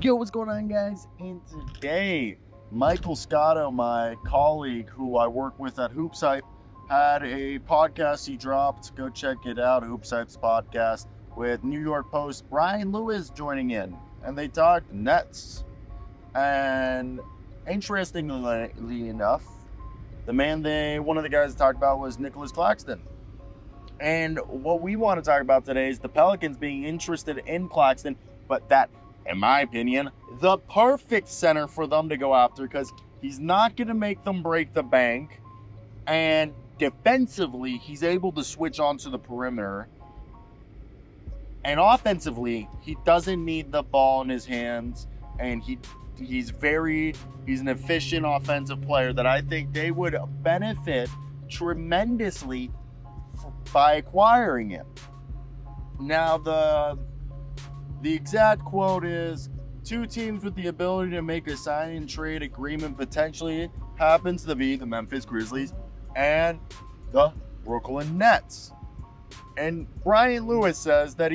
Yo, what's going on, guys? And today, Michael Scotto, my colleague who I work with at HoopsHype, had a podcast he dropped. Go check it out, HoopsHype's podcast, with New York Post Brian Lewis joining in. And they talked Nets. And interestingly enough, one of the guys they talked about was Nicolas Claxton. And what we want to talk about today is the Pelicans being interested in Claxton, but that, in my opinion, the perfect center for them to go after, because he's not going to make them break the bank, and defensively, he's able to switch onto the perimeter, and offensively, he doesn't need the ball in his hands, and he's an efficient offensive player that I think they would benefit tremendously by acquiring him. Now, the exact quote is, two teams with the ability to make a sign and trade agreement potentially happens to be the Memphis Grizzlies and the Brooklyn Nets. And Brian Lewis says that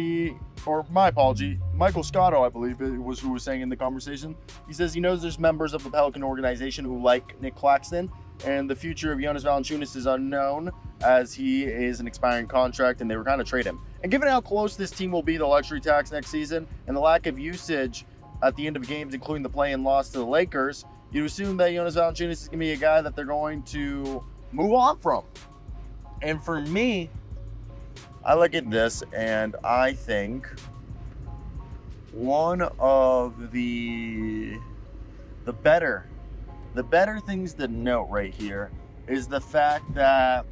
Michael Scotto, I believe it was who was saying in the conversation, he says he knows there's members of the Pelican organization who like Nic Claxton, and the future of Jonas Valanciunas is unknown as he is an expiring contract and they were trying to trade him. And given how close this team will be to luxury tax next season and the lack of usage at the end of games, including the play-in loss to the Lakers, you assume that Jonas Valanciunas is going to be a guy that they're going to move on from. And for me, I look at this and I think one of the better things to note right here is the fact that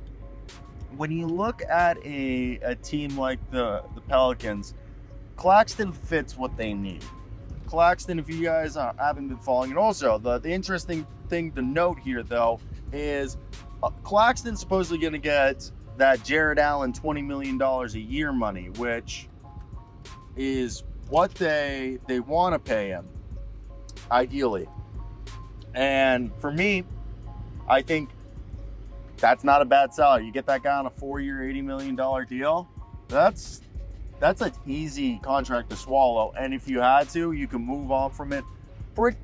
when you look at a team like the Pelicans, Claxton fits what they need. Claxton, if you guys haven't been following, and also the interesting thing to note here, though, is Claxton's supposedly going to get that Jared Allen $20 million a year money, which is what they want to pay him, ideally. And for me, I think that's not a bad salary. You get that guy on a 4-year, $80 million deal. That's an easy contract to swallow. And if you had to, you can move on from it pretty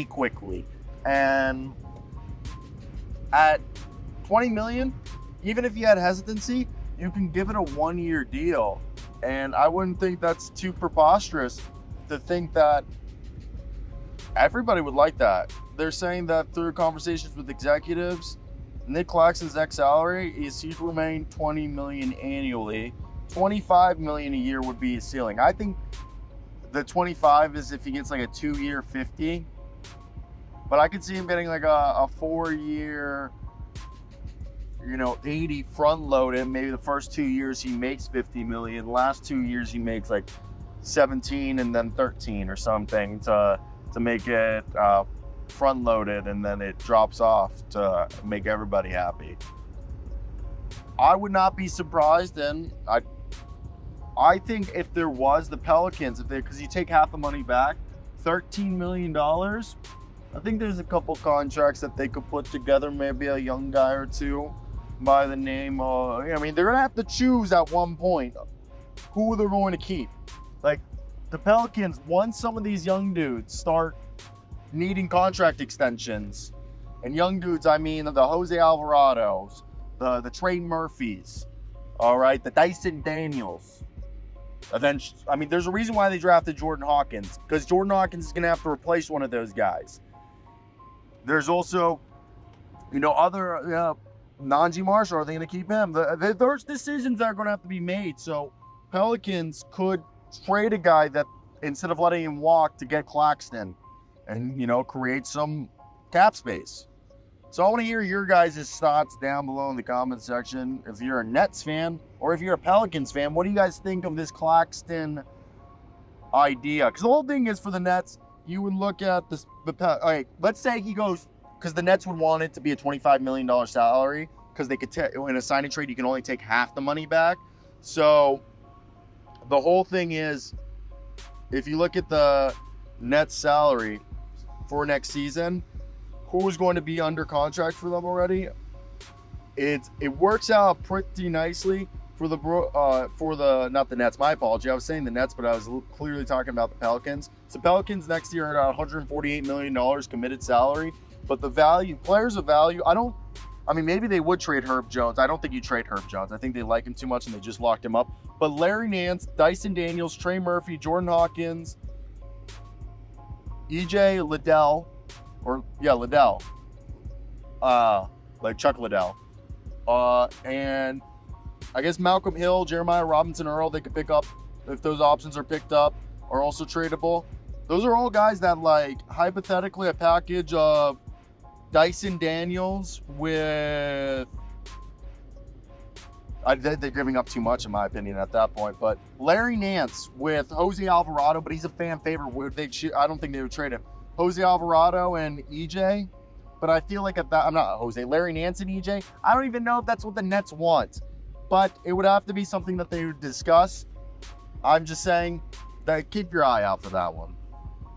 quickly. And at $20 million, even if you had hesitancy, you can give it a 1-year deal. And I wouldn't think that's too preposterous to think that everybody would like that. They're saying that through conversations with executives, Nic Claxton's next salary is he'd remain $20 million annually. $25 million a year would be his ceiling. I think the 25 is if he gets like a 2-year $50. But I could see him getting like a 4-year, 80 front loaded. Maybe the first 2 years he makes $50 million. Last 2 years he makes like 17 and then 13 or something to make it front loaded, and then it drops off to make everybody happy. I would not be surprised, and I think if there was the Pelicans, because you take half the money back, $13 million, I think there's a couple contracts that they could put together, maybe a young guy or two by the name of, they're going to have to choose at one point who they're going to keep. Like, the Pelicans, once some of these young dudes start needing contract extensions, and young dudes, I mean the Jose Alvarados, the Trey Murphys, all right, the Dyson Daniels. Eventually, there's a reason why they drafted Jordan Hawkins, because Jordan Hawkins is going to have to replace one of those guys. There's also, other Najee Marshall. Are they going to keep him? There's decisions that are going to have to be made. So Pelicans could trade a guy that, instead of letting him walk, to get Claxton and, create some cap space. So I want to hear your guys' thoughts down below in the comment section. If you're a Nets fan or if you're a Pelicans fan, what do you guys think of this Claxton idea? Because the whole thing is, for the Nets, you would look at this. All right, let's say he goes, because the Nets would want it to be a $25 million salary, because they could in a sign and trade, you can only take half the money back. So the whole thing is, if you look at the Nets salary for next season, who is going to be under contract for them already? It works out pretty nicely for the not the Nets. My apology. I was saying the Nets, but I was clearly talking about the Pelicans. So Pelicans next year are at $148 million committed salary, but the value, players of value, I mean, maybe they would trade Herb Jones. I don't think you trade Herb Jones. I think they like him too much and they just locked him up. But Larry Nance, Dyson Daniels, Trey Murphy, Jordan Hawkins, EJ Liddell, Liddell, like Chuck Liddell, and I guess Malcolm Hill, Jeremiah Robinson Earl, they could pick up if those options are picked up, are also tradable. Those are all guys that, like, hypothetically a package of Dyson Daniels with, they're giving up too much in my opinion at that point, but Larry Nance with Jose Alvarado, but he's a fan favorite. I don't think they would trade him. Jose Alvarado and EJ, but I feel like Larry Nance and EJ, I don't even know if that's what the Nets want, but it would have to be something that they would discuss. I'm just saying that keep your eye out for that one.